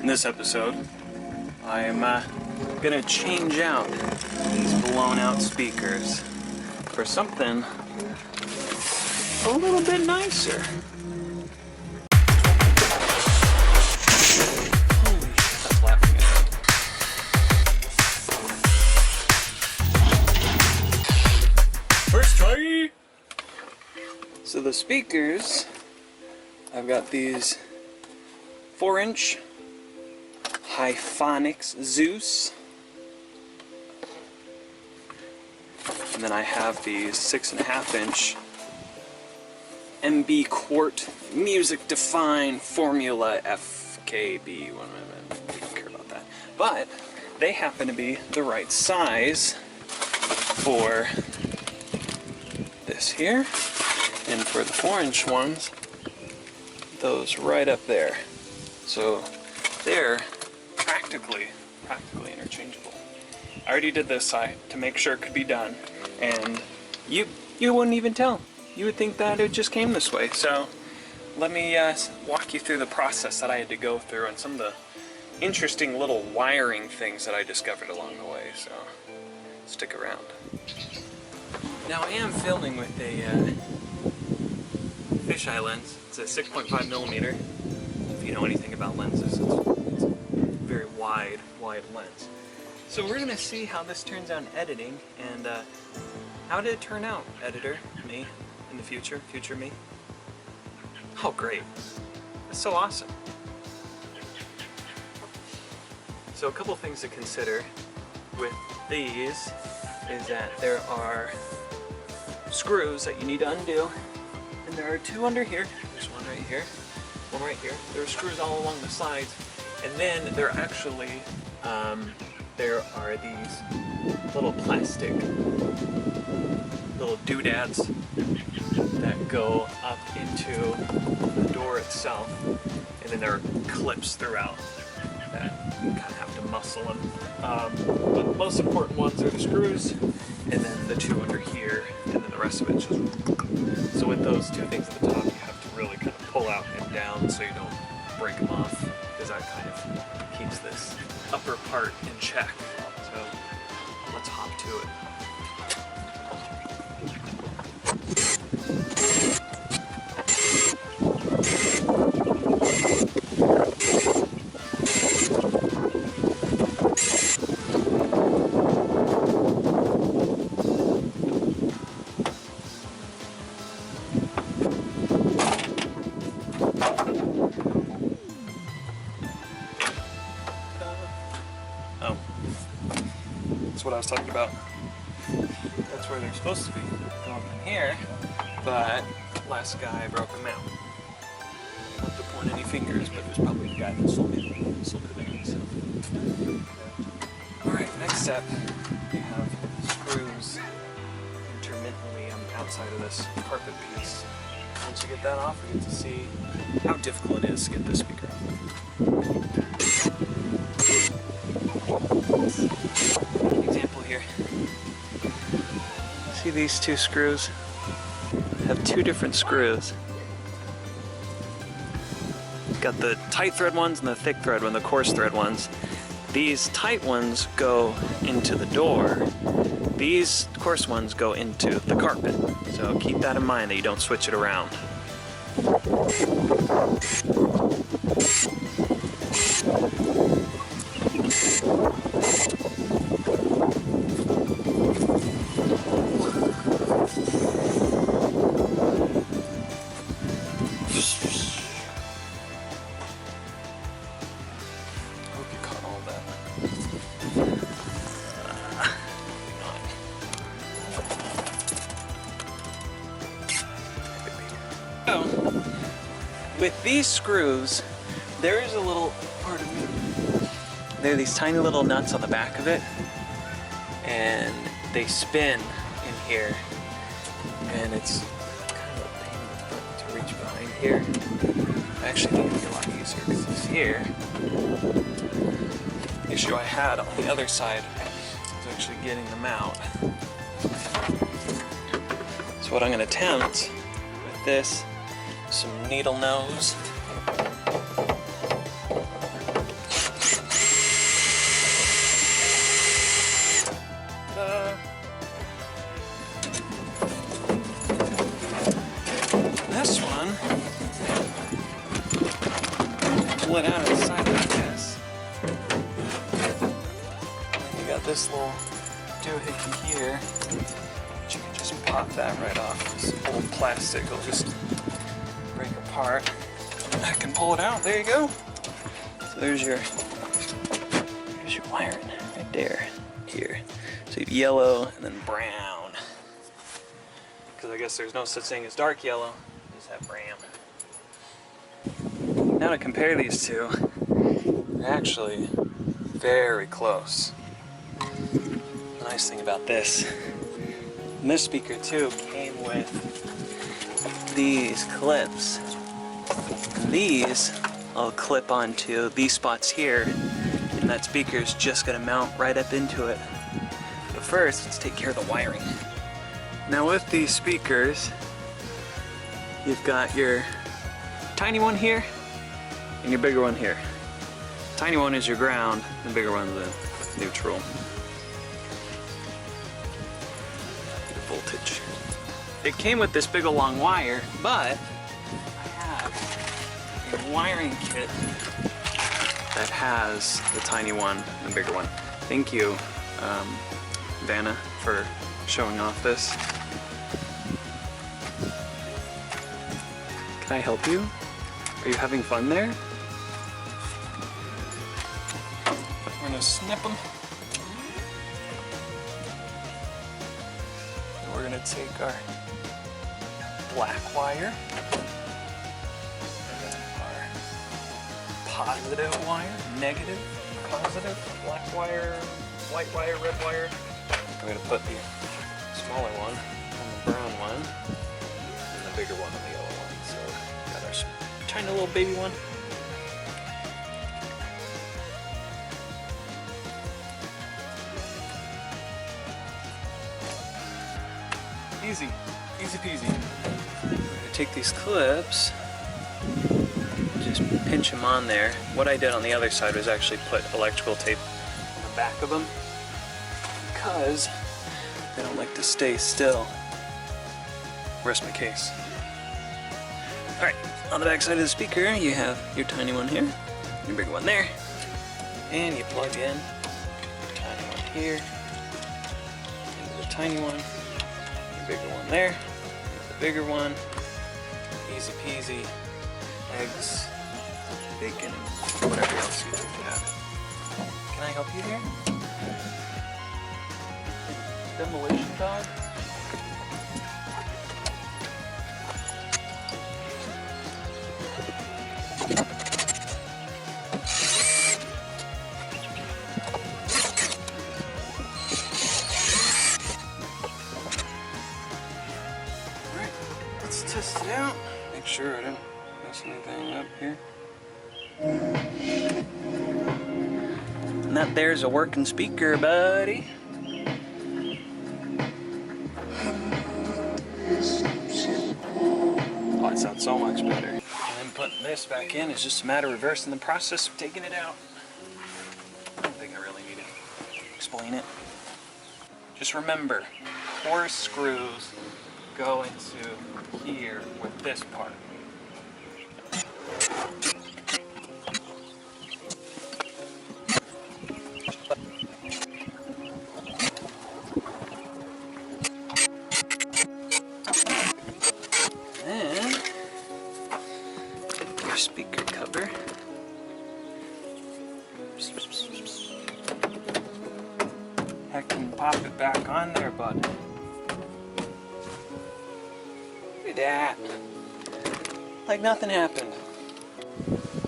this episode, I am gonna change out these blown out speakers for something a little bit nicer. Holy shit, that's laughing at me. First try! So the speakers, I've got these 4-inch Hyphonics Zeus, and then I have these 6.5-inch MB Quart Music Define Formula FKB. We don't care about that, but they happen to be the right size for this here, and for the 4-inch ones, those right up there. So they're practically interchangeable. I already did this side to make sure it could be done, and you wouldn't even tell. You would think that it just came this way. So let me walk you through the process that I had to go through and some of the interesting little wiring things that I discovered along the way. So stick around. Now I am filming with a fisheye lens. It's a 6.5 millimeter. If you know anything about lenses, it's a very wide lens. So we're gonna see how this turns out in editing, and how did it turn out, editor, me, in the future me? Oh great, that's so awesome. So a couple things to consider with these is that there are screws that you need to undo, and there are 2 under here. There's one right here, one right here. There are screws all along the sides, and then there actually there are these little plastic little doodads that go up into the door itself, and then there are clips throughout that you kind of have to muscle them. But the most important ones are the screws, and then the 2 under here, and then the rest of it's just. So with those 2 things at the top, you have to really kind of pull out and down so you don't break them off, because that kind of keeps this upper part in check. So let's hop to it. That's what I was talking about. That's where they're supposed to be, going up in here, but last guy broke them out. Not to point any fingers, but it was probably the guy that sold it there. So. Alright, next step, we have screws intermittently on the outside of this carpet piece. Once you get that off, we get to see how difficult it is to get this speaker out. Example here. See these 2 screws? Have 2 different screws. Got the tight thread ones and the thick thread one, the coarse thread ones. These tight ones go into the door. These coarse ones go into the carpet. So keep that in mind that you don't switch it around. So, with these screws, there is a little part of me. There are these tiny little nuts on the back of it, and they spin in here, and it's kind of a pain in the butt to reach behind here. I actually think it'd be a lot easier because it's here. The issue I had on the other side was actually getting them out. So what I'm going to attempt with this, some needle nose. this little doohickey here, but you can just pop that right off. This old plastic will just break apart. I can pull it out. There you go. So there's your wiring right there. Here. So you have yellow and then brown. Because I guess there's no such thing as dark yellow. You just have brown. Now to compare these two, they're actually very close. The nice thing about this, and this speaker too came with these clips. And these I'll clip onto these spots here, and that speaker is just going to mount right up into it. But first, let's take care of the wiring. Now with these speakers, you've got your tiny one here and your bigger one here. Tiny one is your ground, the bigger one's the neutral. The voltage. It came with this big old long wire, but I have a wiring kit that has the tiny one and the bigger one. Thank you, Vanna, for showing off this. Can I help you? Are you having fun there? We're gonna snip them. And we're gonna take our black wire, and then our positive wire, negative, positive, black wire, white wire, red wire. We're gonna put the smaller one on the brown one, and the bigger one on the yellow one. So got our tiny little baby one. Easy, easy peasy. I'm gonna take these clips, just pinch them on there. What I did on the other side was actually put electrical tape on the back of them because they don't like to stay still. Rest my case. Alright, on the back side of the speaker you have your tiny one here, your bigger one there, and you plug in your tiny one here, into the tiny one, bigger one there, the bigger one, easy peasy, eggs, bacon, whatever else you'd like to have. Can I help you here? Demolition dog? Test it out. Make sure I didn't mess anything up here. And that there's a working speaker, buddy. Oh, it sounds so much better. And then putting this back in is just a matter of reversing the process of taking it out. I don't think I really need to explain it. Just remember, 4 screws go into here with this part. And your speaker cover. Heck, can pop it back on there, bud. Look at that. Like nothing happened.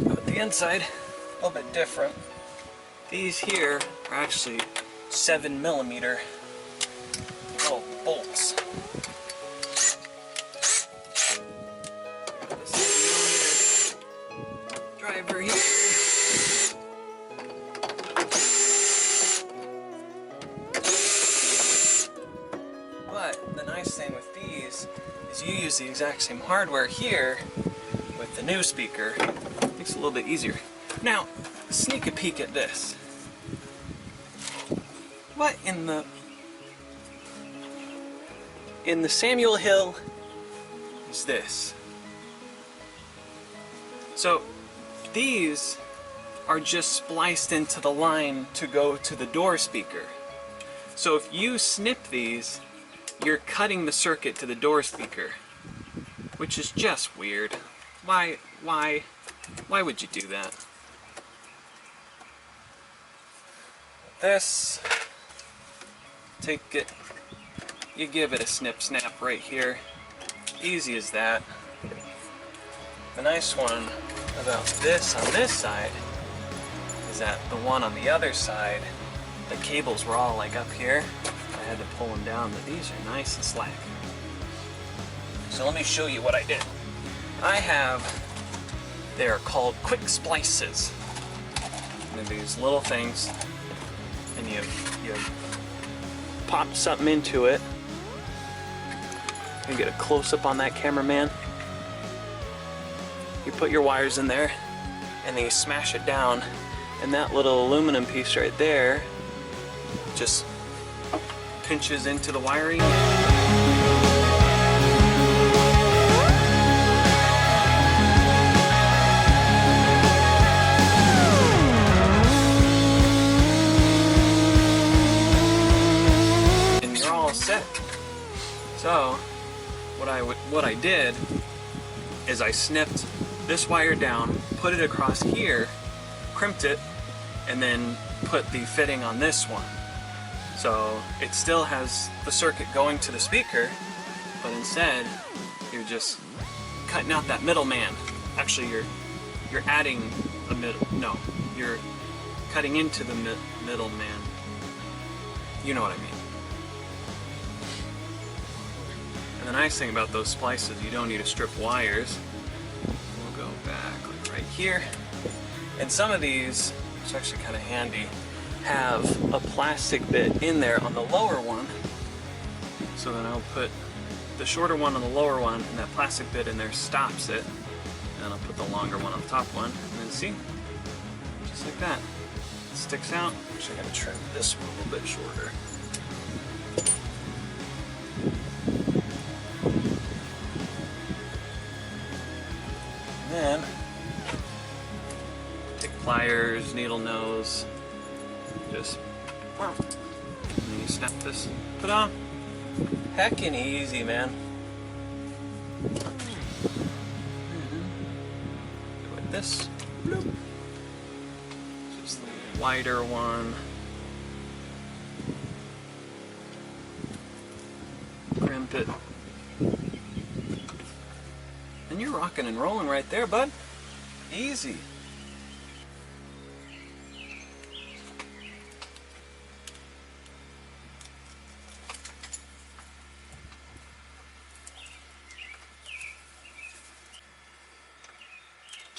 But the inside, a little bit different. These here are actually 7mm little bolts. Driver here. But the nice thing with these is you use the exact same hardware here with the new speaker. Makes it a little bit easier. Now, sneak a peek at this. What in the Samuel Hill is this? So these are just spliced into the line to go to the door speaker. So if you snip these, you're cutting the circuit to the door speaker, which is just weird. Why would you do that? This, take it, you give it a snip snap right here. Easy as that. The nice one about this on this side is that the one on the other side, the cables were all like up here. I had to pull them down, but these are nice and slack. So let me show you what I did. They are called quick splices. They're these little things, and you pop something into it. You get a close-up on that, cameraman. You put your wires in there, and then you smash it down, and that little aluminum piece right there just pinches into the wiring. And you're all set. So what I did is I snipped this wire down, put it across here, crimped it, and then put the fitting on this one. So it still has the circuit going to the speaker, but instead you're just cutting out that middleman. Actually, you're adding a you're cutting into the middleman. You know what I mean. And the nice thing about those splices, you don't need to strip wires. We'll go back like right here. And some of these, it's actually kind of handy, have a plastic bit in there on the lower one. So then I'll put the shorter one on the lower one, and that plastic bit in there stops it. And I'll put the longer one on the top one. And then see, just like that. It sticks out. Actually, I gotta trim this one a little bit shorter. Then take pliers, needle nose, just and then you snap this, put on. Heckin' easy, man. Go like this. Bloop. Just the wider one. Crimp it. And you're rocking and rolling right there, bud. Easy.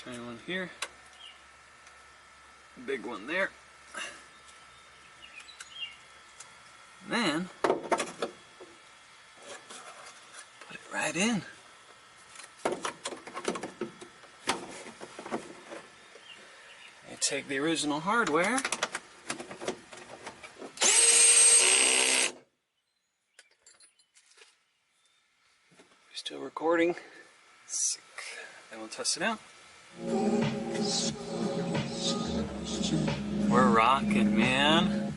Tiny one here. Big one there. And then put it right in. Take the original hardware, still recording, sick. Then we'll test it out. We're rocking, man.